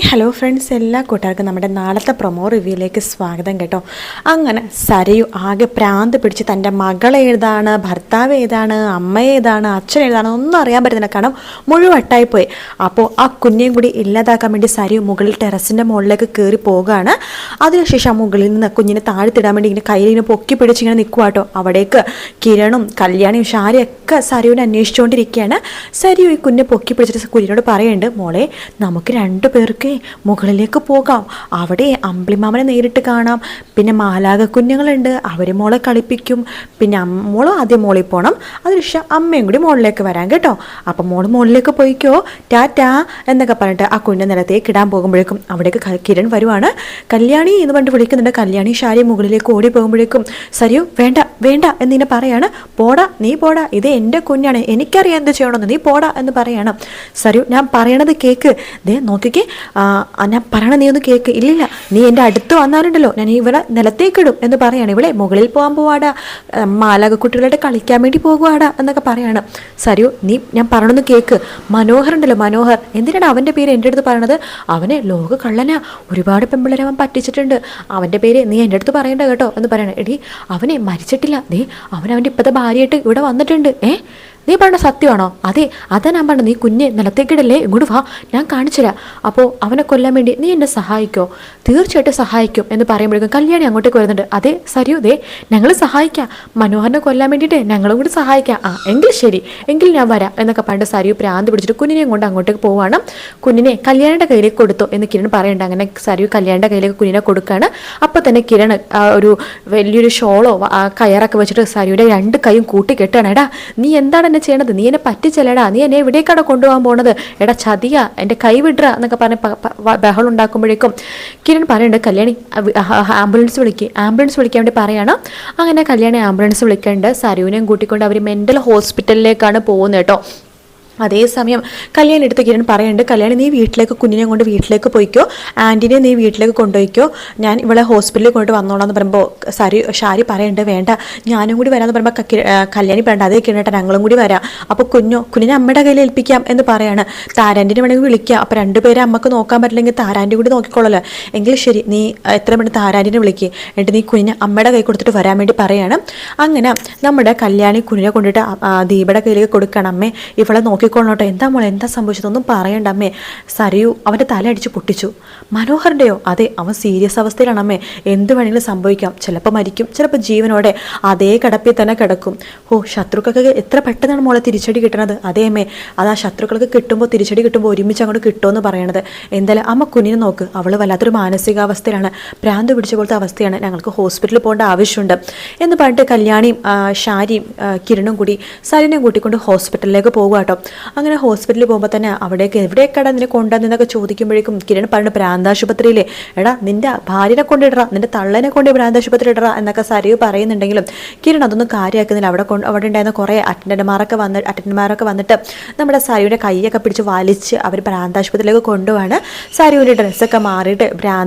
Hello friends, എല്ലാ കൂട്ടുകാർക്കും നമ്മുടെ നാളത്തെ പ്രൊമോ റിവ്യൂയിലേക്ക് സ്വാഗതം കേട്ടോ. അങ്ങനെ സരയു ആകെ പ്രാന്ത് പിടിച്ച് തൻ്റെ മകളേതാണ്, ഭർത്താവ് ഏതാണ്, അമ്മ ഏതാണ്, അച്ഛൻ ഏതാണ് ഒന്നും അറിയാൻ പറ്റുന്നില്ല. കാരണം മുഴുവട്ടായി പോയി. അപ്പോൾ ആ കുഞ്ഞിയും കൂടി ഇല്ലാതാക്കാൻ വേണ്ടി സരയു മുകളിൽ ടെറസിൻ്റെ മുകളിലേക്ക് കയറി പോകുകയാണ്. അതിനുശേഷം ആ മുകളിൽ നിന്ന് കുഞ്ഞിനെ താഴ്ത്തിടാൻ വേണ്ടി ഇങ്ങനെ കയ്യിൽ ഇങ്ങനെ പൊക്കി പിടിച്ച് ഇങ്ങനെ നിൽക്കുക കേട്ടോ. അവിടേക്ക് കിരണും കല്യാണിയും ഷാരിയൊക്കെ സരയുവിനെ അന്വേഷിച്ചുകൊണ്ടിരിക്കുകയാണ്. സരയു ഈ കുഞ്ഞിനെ പൊക്കി പിടിച്ചിട്ട് കുഞ്ഞിനോട് പറയുന്നുണ്ട്, മോളെ നമുക്ക് രണ്ടുപേർക്ക് മുകളിലേക്ക് പോകാം, അവിടെ അമ്പിളിമാമനെ നേരിട്ട് കാണാം, പിന്നെ മാലാക കുഞ്ഞുങ്ങളുണ്ട്, അവർ മോളെ കളിപ്പിക്കും, പിന്നെ മോള് ആദ്യം മോളിൽ പോകണം, അതിനുശേഷം അമ്മയും കൂടി മുകളിലേക്ക് വരാം കേട്ടോ. അപ്പം മോള് മുകളിലേക്ക് പോയിക്കോ, ടാറ്റാ എന്നൊക്കെ പറഞ്ഞിട്ട് ആ കുഞ്ഞ് നിലത്തേക്ക് ഇടാൻ പോകുമ്പോഴേക്കും അവിടേക്ക് കിരൺ വരുവാണ്. കല്യാണി എന്ന് പറഞ്ഞിട്ട് വിളിക്കുന്നുണ്ട്. കല്യാണി ഷാരി മുകളിലേക്ക് ഓടി പോകുമ്പോഴേക്കും സരിയു വേണ്ട വേണ്ട എന്നിങ്ങനെ പറയാണ്. പോടാ നീ പോടാ, ഇത് എൻ്റെ കുഞ്ഞാണ്, എനിക്കറിയാം എന്ത് ചെയ്യണമെന്ന്, നീ പോടാ എന്ന് പറയാണ്. സരിയു ഞാൻ പറയണത് കേക്ക്, ദേ നോക്കിക്കേ, ഞാൻ പറയണ നീ ഒന്ന് കേക്ക്. ഇല്ലില്ല, നീ എൻ്റെ അടുത്ത് വന്നാലുണ്ടല്ലോ ഞാൻ ഇവളെ നിലത്തേക്കിടും എന്ന് പറയാണ്. ഇവളെ മുകളിൽ പോകാൻ പോവാടാ, മാലാക കുട്ടികളായിട്ട് കളിക്കാൻ വേണ്ടി പോകുവാടാ എന്നൊക്കെ പറയാണ്. സരിയു നീ ഞാൻ പറയണമെന്ന് കേക്ക്. മനോഹർ ഉണ്ടല്ലോ, മനോഹർ, എന്തിനാണ് അവൻ്റെ പേര് എൻ്റെ അടുത്ത് പറയണത്? അവനെ ലോക കള്ളനാ, ഒരുപാട് പെമ്പിള്ളേരെ അവൻ പറ്റിച്ചിട്ടുണ്ട്, അവൻ്റെ പേര് നീ എൻ്റെ അടുത്ത് പറയണ്ട കേട്ടോ എന്ന് പറയണം. എടി അവനെ മരിച്ചിട്ടില്ല, ദേ അവൻ്റെ ഇപ്പോഴത്തെ ഭാര്യയായിട്ട് ഇവിടെ വന്നിട്ടുണ്ട്. നീ പറഞ്ഞ സത്യമാണോ? അതെ, അതാ ഞാൻ പറഞ്ഞത്, നീ കുഞ്ഞ് നിലത്തേക്കിടല്ലേ, ഇങ്ങോട്ട് വാ, ഞാൻ കാണിച്ചുതരാം. അപ്പോൾ അവനെ കൊല്ലാൻ വേണ്ടി നീ എന്നെ സഹായിക്കോ? തീർച്ചയായിട്ടും സഹായിക്കും എന്ന് പറയുമ്പോഴേക്കും കല്യാണി അങ്ങോട്ടേക്ക് വരുന്നുണ്ട്. അതെ സരിയു, ദേ ഞങ്ങൾ സഹായിക്കാം, മനോഹരനെ കൊല്ലാൻ വേണ്ടിയിട്ട് ഞങ്ങളും കൂടി സഹായിക്കാം. എങ്കിൽ ശരി, എങ്കിൽ ഞാൻ വരാം എന്നൊക്കെ പറഞ്ഞിട്ട് സരിയു പ്രാന്ത് പിടിച്ചിട്ട് കുഞ്ഞിനെയും കൊണ്ട് അങ്ങോട്ടേക്ക് പോവാണ്. കുഞ്ഞിനെ കല്യാണിയുടെ കയ്യിലേക്ക് കൊടുത്തു എന്ന് കിരൺ പറയുന്നുണ്ട്. അങ്ങനെ സരിയു കല്യാണിയുടെ കയ്യിലേക്ക് കുഞ്ഞിനെ കൊടുക്കുകയാണ്. അപ്പോൾ തന്നെ കിരൺ ഒരു വലിയൊരു ഷോളോ കയറൊക്കെ വെച്ചിട്ട് സരിയുടെ രണ്ട് കൈയും കൂട്ടി കെട്ടുകയാണ്. എടാ നീ എന്താണ് ചെയ്യണത്? നീ എന്നെ പറ്റിച്ചല്ലടാ, നീ എന്നെ എവിടേക്കാണ് കൊണ്ടുപോകാൻ പോണത്? എടാ ചതിയ, എൻ്റെ കൈ വിടുക എന്നൊക്കെ പറഞ്ഞ് ബഹളം ഉണ്ടാക്കുമ്പോഴേക്കും കിരൺ പറയുന്നുണ്ട്, കല്യാണി ആംബുലൻസ് വിളിക്കാൻ വേണ്ടി പറയണം. അങ്ങനെ കല്യാണി ആംബുലൻസ് വിളിക്കേണ്ട സരുവിനെയും കൂട്ടിക്കൊണ്ട് അവർ മെൻ്റൽ ഹോസ്പിറ്റലിലേക്കാണ് പോകുന്നത് കേട്ടോ. അതേസമയം കല്യാണി എടുത്ത് കിരൺ പറയുന്നുണ്ട്, കല്യാണി നീ വീട്ടിലേക്ക് കുഞ്ഞിനെ കൊണ്ട് വീട്ടിലേക്ക് പോയിക്കോ, ആൻറ്റിനെ നീ വീട്ടിലേക്ക് കൊണ്ടുപോയിക്കോ, ഞാൻ ഇവളെ ഹോസ്പിറ്റലിൽ കൊണ്ട് വന്നോളാം എന്ന് പറയുമ്പോൾ ഷാരി പറയുന്നുണ്ട്, വേണ്ട ഞാനും കൂടി വരാമെന്ന് പറയുമ്പോൾ കല്യാണി പറയണ്ട, അതേ കിരണേട്ടാ ഞങ്ങളും കൂടി വരാം. അപ്പോൾ കുഞ്ഞിനെ അമ്മയുടെ കയ്യിൽ ഏൽപ്പിക്കാം എന്ന് പറയാണ്. താരാൻറ്റിനെ വേണമെങ്കിൽ വിളിക്കാം, അപ്പോൾ രണ്ടുപേരെ അമ്മക്ക് നോക്കാൻ പറ്റില്ലെങ്കിൽ താരാൻറ്റി കൂടി നോക്കിക്കോളല്ലോ. എങ്കിൽ ശരി, നീ എത്ര മണി താരാൻറ്റിനെ വിളിക്കുക, എന്നിട്ട് നീ കുഞ്ഞിനെ അമ്മയുടെ കൈ കൊടുത്തിട്ട് വരാൻ വേണ്ടി പറയാണ്. അങ്ങനെ നമ്മുടെ കല്യാണി കുഞ്ഞിനെ കൊണ്ടിട്ട് ദീപയുടെ കയ്യിലേക്ക് കൊടുക്കുകയാണ്. അമ്മേ ഇവളെ നോക്കിക്കോളോട്ടെ. എന്താ മോളെ, എന്താ സംഭവിച്ചതൊന്നും പറയണ്ട അമ്മേ. സരിയു അവൻ്റെ തല അടിച്ച് പൊട്ടിച്ചു. മനോഹറിൻ്റെയോ? അതെ, അവൻ സീരിയസ് അവസ്ഥയിലാണ് അമ്മേ, എന്ത് വേണമെങ്കിലും സംഭവിക്കാം, ചിലപ്പോൾ മരിക്കും, ചിലപ്പോൾ ജീവനോടെ അതേ കിടപ്പിൽ തന്നെ കിടക്കും. ശത്രുക്കൾക്ക് എത്ര പെട്ടെന്നാണ് മോളെ തിരിച്ചടി കിട്ടണത്. അതേ അമ്മേ, അത് ആ ശത്രുക്കൾക്ക് കിട്ടുമ്പോൾ തിരിച്ചടി കിട്ടുമ്പോൾ ഒരുമിച്ച് അങ്ങോട്ട് കിട്ടുമെന്ന് പറയണത്. എന്തായാലും അമ്മ കുഞ്ഞിനെ നോക്ക്, അവൾ വല്ലാത്തൊരു മാനസികാവസ്ഥയിലാണ്, ഭ്രാന്ത് പിടിച്ച പോലത്തെ അവസ്ഥയാണ്, ഞങ്ങൾക്ക് ഹോസ്പിറ്റലിൽ പോകേണ്ട ആവശ്യമുണ്ട് എന്ന് പറഞ്ഞിട്ട് കല്യാണിയും ഷാരിയും കിരണും കൂടി സരിനെയും കൂട്ടിക്കൊണ്ട് ഹോസ്പിറ്റലിലേക്ക് പോകുക കേട്ടോ. അങ്ങനെ ഹോസ്പിറ്റലിൽ പോകുമ്പോൾ തന്നെ അവിടേക്ക് എവിടേക്കാടാ നിന്നെ കൊണ്ടുവന്നൊക്കെ ചോദിക്കുമ്പോഴേക്കും കിരൺ പറഞ്ഞു, ഭ്രാന്താശുപത്രിയിലെ. എടാ നിന്റെ ഭാര്യനെ കൊണ്ടിടറ, നിന്റെ തള്ളനെ കൊണ്ട് ഭ്രാന്താശുപത്രി ഇടറ എന്നൊക്കെ സരിയു പറയുന്നുണ്ടെങ്കിലും കിരൺ അതൊന്നും കാര്യമാക്കുന്നില്ല. അവിടെ ഉണ്ടായിരുന്ന കുറേ അറ്റൻഡർമാരൊക്കെ വന്നിട്ട് നമ്മുടെ സരിയുടെ കൈയൊക്കെ പിടിച്ച് വലിച്ച് അവർ ഭ്രാന്താശുപത്രിയിലേക്ക് കൊണ്ടുപോവാണ്. സരിയുടെ ഡ്രസ്സൊക്കെ മാറിയിട്ട്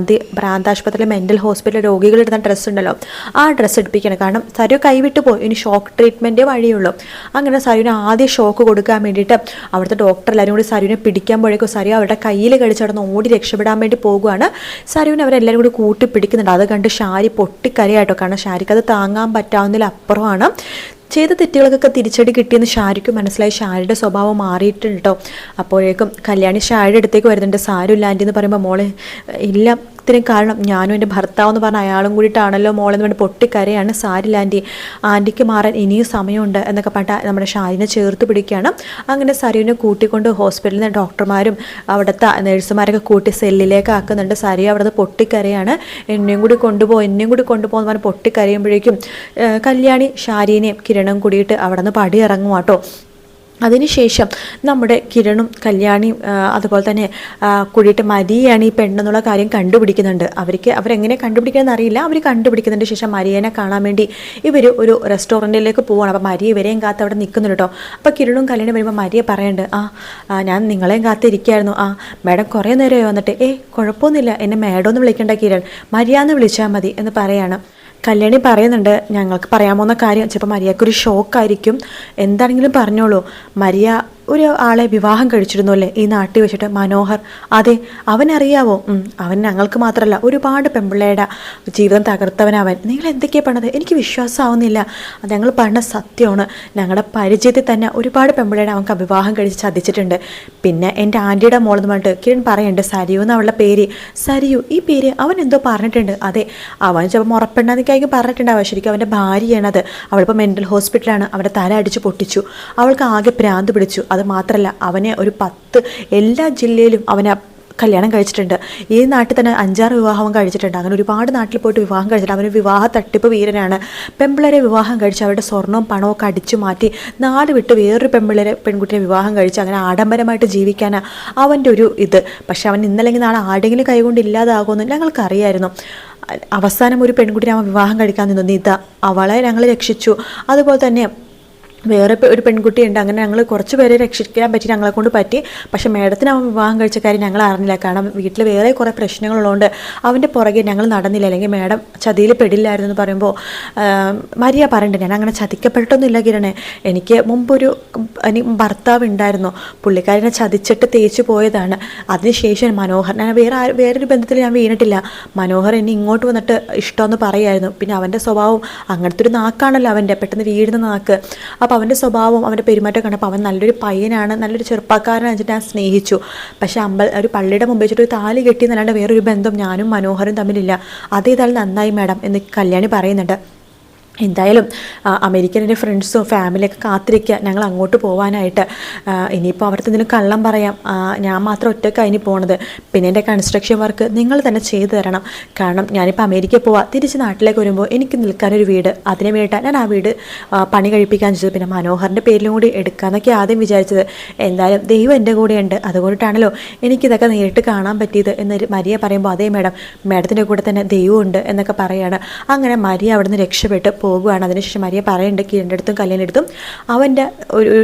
ഭ്രാന്താശുപത്രിയിലെ മെൻ്റൽ ഹോസ്പിറ്റൽ രോഗികൾ ഇടുന്ന ഡ്രസ്സ് ഉണ്ടല്ലോ, ആ ഡ്രസ്സ് എടുപ്പിക്കണം. കാരണം സരിയു കൈവിട്ട് പോയി, ഇനി ഷോക്ക് ട്രീറ്റ്മെൻറ്റേ വഴിയുള്ളൂ. അങ്ങനെ സരിയുടെ ആദ്യം ഷോക്ക് കൊടുക്കാൻ വേണ്ടിയിട്ട് അവിടുത്തെ ഡോക്ടർ എല്ലാവരും കൂടി സരുവിനെ പിടിക്കുമ്പോഴേക്കും സരു അവരുടെ കയ്യിൽ കടിച്ചടന്ന് ഓടി രക്ഷപ്പെടാൻ വേണ്ടി പോകുകയാണ്. സരുവിനെ അവരെല്ലാവരും കൂടി കൂട്ടി പിടിക്കുന്നുണ്ട്. അത് കണ്ട് ഷാരി പൊട്ടിക്കരയായിട്ടോ. കാരണം ഷാരിക്ക് അത് താങ്ങാൻ പറ്റാവുന്നതിൽ അപ്പുറമാണ്. ചെയ്ത തെറ്റുകൾക്കൊക്കെ തിരിച്ചടി കിട്ടിയെന്ന് ഷാരിക്ക് മനസ്സിലായി. ഷാരിയുടെ സ്വഭാവം മാറിയിട്ടുണ്ട് കേട്ടോ. അപ്പോഴേക്കും കല്യാണി ഷാരിയുടെ അടുത്തേക്ക് വരുന്നുണ്ട്. സാരമില്ല ആൻറ്റി എന്ന് പറയുമ്പോൾ മോളെ ഇല്ല, ഇതിന് കാരണം ഞാനും എൻ്റെ ഭർത്താവെന്ന് പറഞ്ഞ അയാളും കൂടിയിട്ടാണല്ലോ മോളെന്ന് പറഞ്ഞ് പൊട്ടിക്കരയാണ്. സാരില്ല ആൻറ്റിക്ക് മാറാൻ ഇനിയും സമയമുണ്ട് എന്നൊക്കെ പറഞ്ഞിട്ട് നമ്മുടെ ഷാരിനെ ചേർത്ത് പിടിക്കുകയാണ്. അങ്ങനെ സരുവിനെ കൂട്ടിക്കൊണ്ട് ഹോസ്പിറ്റലിൽ നിന്ന് ഡോക്ടർമാരും അവിടുത്തെ നഴ്സുമാരൊക്കെ കൂട്ടി സെല്ലിലേക്ക് ആക്കുന്നുണ്ട്. സരി അവിടുന്ന് പൊട്ടിക്കരയാണ്. എന്നെയും കൂടി കൊണ്ടുപോകുന്ന പറഞ്ഞ് പൊട്ടിക്കരയുമ്പോഴേക്കും കല്യാണി ഷാരിനെയും കിരണും കൂടിയിട്ട് അവിടെ നിന്ന് പടി ഇറങ്ങും കേട്ടോ. അതിനുശേഷം നമ്മുടെ കിരണും കല്യാണിയും അതുപോലെ തന്നെ കൂടിയിട്ട് മരിയാണ് ഈ പെണ്ണെന്നുള്ള കാര്യം കണ്ടുപിടിക്കുന്നുണ്ട്. അവരെങ്ങനെ കണ്ടുപിടിക്കണമെന്ന് അറിയില്ല, അവർ കണ്ടുപിടിക്കുന്നതിന് ശേഷം മരിയനെ കാണാൻ വേണ്ടി ഇവർ ഒരു റെസ്റ്റോറൻറ്റിലേക്ക് പോവുകയാണ്. അപ്പോൾ മരിയ ഇവരെയും കാത്ത് അവിടെ നിൽക്കുന്നുണ്ട് കേട്ടോ. അപ്പോൾ കിരണും കല്യാണി വരുമ്പോൾ മരിയ പറയുന്നുണ്ട്, ഞാൻ നിങ്ങളെയും കാത്തിരിക്കുകയായിരുന്നു. മാഡം കുറേ നേരമായി വന്നിട്ട്. കുഴപ്പമൊന്നുമില്ല, എന്നെ മാഡം വിളിക്കേണ്ട കിരൺ, മരിയാന്ന് വിളിച്ചാൽ മതി എന്ന് പറയാണ്. കല്യാണി പറയുന്നുണ്ട്, ഞങ്ങൾക്ക് പറയാൻ പോകുന്ന കാര്യം ചിലപ്പോൾ മരിയക്കൊരു ഷോക്കായിരിക്കും, എന്താണെങ്കിലും പറഞ്ഞോളൂ. മരിയ ഒരു ആളെ വിവാഹം കഴിച്ചിരുന്നു അല്ലേ ഈ നാട്ടിൽ വെച്ചിട്ട് മനോഹർ? അതെ, അവനറിയാവോ? അവൻ ഞങ്ങൾക്ക് മാത്രമല്ല ഒരുപാട് പെൺപിള്ളയുടെ ജീവിതം തകർത്തവനവൻ. നിങ്ങൾ എന്തൊക്കെയാണ് പറഞ്ഞത്? എനിക്ക് വിശ്വാസമാവുന്നില്ല. അത് ഞങ്ങൾ പറഞ്ഞ സത്യമാണ്. ഞങ്ങളുടെ പരിചയത്തിൽ തന്നെ ഒരുപാട് പെൺപിള്ളയുടെ അവൾക്ക് വിവാഹം കഴിച്ച് ചതിച്ചിട്ടുണ്ട്. പിന്നെ എൻ്റെ ആൻറ്റിയുടെ മോളെന്ന് പറഞ്ഞിട്ട് കിരൺ പറയുന്നുണ്ട്, സരിയു എന്നവളുടെ പേര്. സരിയു, ഈ പേര് അവൻ എന്തോ പറഞ്ഞിട്ടുണ്ട്. അതെ, അവൻ ചിലപ്പോൾ ഉറപ്പുണ്ടെന്നൊക്കെ പറഞ്ഞിട്ടുണ്ടാവുക. ശരിക്കും അവൻ്റെ ഭാര്യയാണത്. അവളിപ്പോൾ മെൻ്റൽ ഹോസ്പിറ്റലാണ്. അവരുടെ തല അടിച്ച് പൊട്ടിച്ചു. അവൾക്ക് ആകെ ഭ്രാന്ത് പിടിച്ചു. അത് മാത്രമല്ല, അവനെ ഒരു 10 എല്ലാ ജില്ലയിലും അവനെ കല്യാണം കഴിച്ചിട്ടുണ്ട്. ഈ നാട്ടിൽ തന്നെ 5-6 വിവാഹം കഴിച്ചിട്ടുണ്ട്. അങ്ങനെ ഒരുപാട് നാട്ടിൽ പോയിട്ട് വിവാഹം കഴിച്ചിട്ടുണ്ട്. അവന് വിവാഹ തട്ടിപ്പ് വീരനാണ്. പെൺപിള്ളേരെ വിവാഹം കഴിച്ച് അവരുടെ സ്വർണ്ണവും പണവും ഒക്കെ അടിച്ചു മാറ്റി നാട് വിട്ട് വേറൊരു പെൺകുട്ടിയെ വിവാഹം കഴിച്ച് അങ്ങനെ ആഡംബരമായിട്ട് ജീവിക്കാനാണ് അവൻ്റെ ഒരു ഇത്. പക്ഷെ അവൻ ഇന്നല്ലെങ്കിൽ നാളെ ആരെങ്കിലും കൈകൊണ്ട് ഇല്ലാതാകുമെന്ന് ഞങ്ങൾക്കറിയായിരുന്നു. അവസാനം ഒരു പെൺകുട്ടിയെ അവൻ വിവാഹം കഴിക്കാൻ നിന്നു, നിത. അവളെ ഞങ്ങൾ രക്ഷിച്ചു. അതുപോലെ തന്നെ വേറെ ഒരു പെൺകുട്ടിയുണ്ട്. അങ്ങനെ ഞങ്ങൾ കുറച്ച് പേരെ രക്ഷിക്കാൻ പറ്റി, ഞങ്ങളെ കൊണ്ട് പറ്റി. പക്ഷേ മേഡത്തിന് അവൻ വിവാഹം കഴിച്ച കാര്യം ഞങ്ങൾ അറിഞ്ഞില്ല. കാരണം വീട്ടിൽ വേറെ കുറേ പ്രശ്നങ്ങളുള്ളതുകൊണ്ട് അവൻ്റെ പുറകെ ഞങ്ങൾ നടന്നില്ല. അല്ലെങ്കിൽ മേഡം ചതിയിൽ പെടില്ലായിരുന്നു എന്ന് പറയുമ്പോൾ മരിയ പറയണ്ടേ, ഞാൻ അങ്ങനെ ചതിക്കപ്പെട്ടൊന്നുമില്ല കിരണേ. എനിക്ക് മുമ്പൊരു ഭർത്താവ് ഉണ്ടായിരുന്നു. പുള്ളിക്കാരനെ ചതിച്ചിട്ട് തേച്ച് പോയതാണ്. അതിനുശേഷം മനോഹർ, ഞാൻ വേറൊരു ബന്ധത്തിൽ ഞാൻ വീണിട്ടില്ല. മനോഹർ എന്നെ ഇങ്ങോട്ട് വന്നിട്ട് ഇഷ്ടമെന്ന് പറയായിരുന്നു. പിന്നെ അവൻ്റെ സ്വഭാവം അങ്ങനത്തെ ഒരു നാക്കാണല്ലോ അവൻ്റെ, പെട്ടെന്ന് വീഴുന്ന നാക്ക്. അപ്പോൾ അവൻ്റെ സ്വഭാവം അവൻ്റെ പെരുമാറ്റം കണ്ടപ്പോൾ അവൻ നല്ലൊരു പയ്യനാണ്, നല്ലൊരു ചെറുപ്പക്കാരനാണ് വെച്ചിട്ട് ഞാൻ സ്നേഹിച്ചു. പക്ഷേ ഒരു പള്ളിയുടെ മുമ്പ് വെച്ചിട്ട് ഒരു താലി കെട്ടി എന്നല്ലാണ്ട് വേറൊരു ബന്ധം ഞാനും മനോഹരും തമ്മിലില്ല. അതേതായാലും നന്നായി മാഡം എന്ന് കല്യാണി പറയുന്നുണ്ട്. എന്തായാലും അമേരിക്കൻ്റെ ഫ്രണ്ട്സും ഫാമിലിയൊക്കെ കാത്തിരിക്കുക ഞങ്ങൾ അങ്ങോട്ട് പോകാനായിട്ട്. ഇനിയിപ്പോൾ അവർക്ക് എന്തെങ്കിലും കള്ളം പറയാം. ഞാൻ മാത്രം ഒറ്റയ്ക്കാണ് ഇനി പോണത്. പിന്നെ എൻ്റെ കൺസ്ട്രക്ഷൻ വർക്ക് നിങ്ങൾ തന്നെ ചെയ്തു തരണം. കാരണം ഞാനിപ്പോൾ അമേരിക്കയിൽ പോവാം. തിരിച്ച് നാട്ടിലേക്ക് വരുമ്പോൾ എനിക്ക് നിൽക്കാനൊരു വീട്, അതിന് വേണ്ടിയിട്ടാണ് ഞാൻ ആ വീട് പണി കഴിപ്പിക്കാൻ ചെയ്തത്. പിന്നെ മനോഹറിൻ്റെ പേരിലും കൂടി എടുക്കാമെന്നൊക്കെ ആദ്യം വിചാരിച്ചത്. എന്തായാലും ദൈവം എൻ്റെ കൂടെയുണ്ട്, അതുകൊണ്ടിട്ടാണല്ലോ എനിക്കിതൊക്കെ നേരിട്ട് കാണാൻ പറ്റിയത് എന്ന് മരിയ പറയുമ്പോൾ, അതേ മാഡം, മാഡത്തിൻ്റെ കൂടെ തന്നെ ദൈവമുണ്ട് എന്നൊക്കെ പറയുകയാണ്. അങ്ങനെ മരിയ അവിടെ നിന്ന് രക്ഷപ്പെട്ട് പോകുകയാണ്. അതിനുശേഷം മരിയ പറയുന്നുണ്ട് കിരണിൻ്റെ അടുത്തും കല്യാണിൻ്റെ അടുത്തും,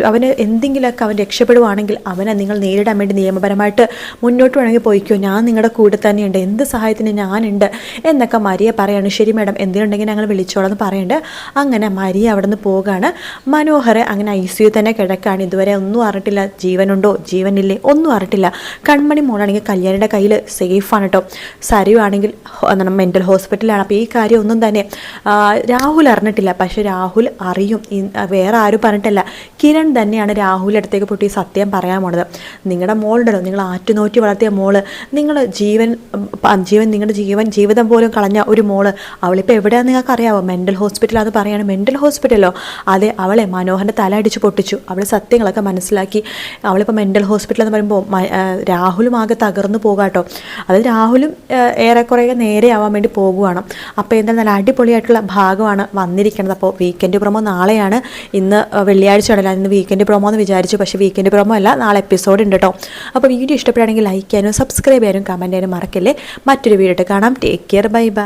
അവന് എന്തെങ്കിലുമൊക്കെ അവൻ രക്ഷപ്പെടുവാണെങ്കിൽ അവനെ നിങ്ങൾ നേരിടാൻ വേണ്ടി നിയമപരമായിട്ട് മുന്നോട്ട് വേണമെങ്കിൽ പോയിക്കോ, ഞാൻ നിങ്ങളുടെ കൂടെ തന്നെയുണ്ട്, എന്ത് സഹായത്തിന് ഞാനുണ്ട് എന്നൊക്കെ മരിയ പറയാണ്. ശരി മാഡം, എന്തിനുണ്ടെങ്കിൽ ഞങ്ങൾ വിളിച്ചോളാം എന്ന് പറയുന്നുണ്ട്. അങ്ങനെ മരിയ അവിടെ നിന്ന് പോവുകയാണ്. മനോഹർ അങ്ങനെ ICU തന്നെ കിടക്കുകയാണ്. ഇതുവരെ ഒന്നും അറിഞ്ഞിട്ടില്ല, ജീവനുണ്ടോ ജീവനില്ലേ ഒന്നും അറിഞ്ഞിട്ടില്ല. കൺമണി മോളാണെങ്കിൽ കല്യാണിയുടെ കയ്യിൽ സേഫാണ് കേട്ടോ. സരിയു ആണെങ്കിൽ മെൻ്റൽ ഹോസ്പിറ്റലാണ്. അപ്പോൾ ഈ കാര്യം ഒന്നും തന്നെ രാഹുൽ അറിഞ്ഞിട്ടില്ല. പക്ഷെ രാഹുൽ അറിയും. വേറെ ആരും പറഞ്ഞിട്ടില്ല. കിരൺ തന്നെയാണ് രാഹുലിൻ്റെ അടുത്തേക്ക് പൊട്ടി സത്യം പറയാൻ പോണത്. നിങ്ങളുടെ മോളുണ്ടല്ലോ, നിങ്ങൾ ആറ്റുനോറ്റി വളർത്തിയ മോള്, നിങ്ങൾ നിങ്ങളുടെ ജീവിതം പോലും കളഞ്ഞ ഒരു മോള്, അവളിപ്പോൾ എവിടെയാണെന്ന് നിങ്ങൾക്ക് അറിയാമോ? മെൻ്റൽ ഹോസ്പിറ്റലാന്ന് പറയാണ്. മെൻ്റൽ ഹോസ്പിറ്റലോ? അതെ, അവളെ മനോഹറിൻ്റെ തല അടിച്ച് പൊട്ടിച്ചു. അവൾ സത്യങ്ങളൊക്കെ മനസ്സിലാക്കി. അവളിപ്പോൾ മെൻ്റൽ ഹോസ്പിറ്റലെന്ന് പറയുമ്പോൾ രാഹുലും ആകെ തകർന്നു പോകാട്ടോ. അത് രാഹുലും ഏറെക്കുറെ നേരെയാവാൻ വേണ്ടി പോകുവാണ്. അപ്പോൾ എന്താ നല്ല അടിപൊളിയായിട്ടുള്ള ഭാഗമാണ് വന്നിരിക്കുന്നത്. അപ്പോൾ വീക്കെൻഡ് പ്രൊമോ നാളെയാണ്. ഇന്ന് വെള്ളിയാഴ്ച ആണല്ലോ, ഇന്ന് വീക്കെൻഡ് പ്രൊമോ എന്ന് വിചാരിച്ചു. പക്ഷേ വീക്കെൻഡ് പ്രൊമോ അല്ല, നാളെ എപ്പിസോഡ് ഉണ്ട് കേട്ടോ. അപ്പോൾ വീഡിയോ ഇഷ്ടപ്പെടുകയാണെങ്കിൽ ലൈക്ക് ചെയ്യാനും സബ്സ്ക്രൈബ് ചെയ്യാനും കമൻറ്റ് ചെയ്യാനും മറക്കല്ലേ. മറ്റൊരു വീഡിയോ കാണാം. Take care, bye bye.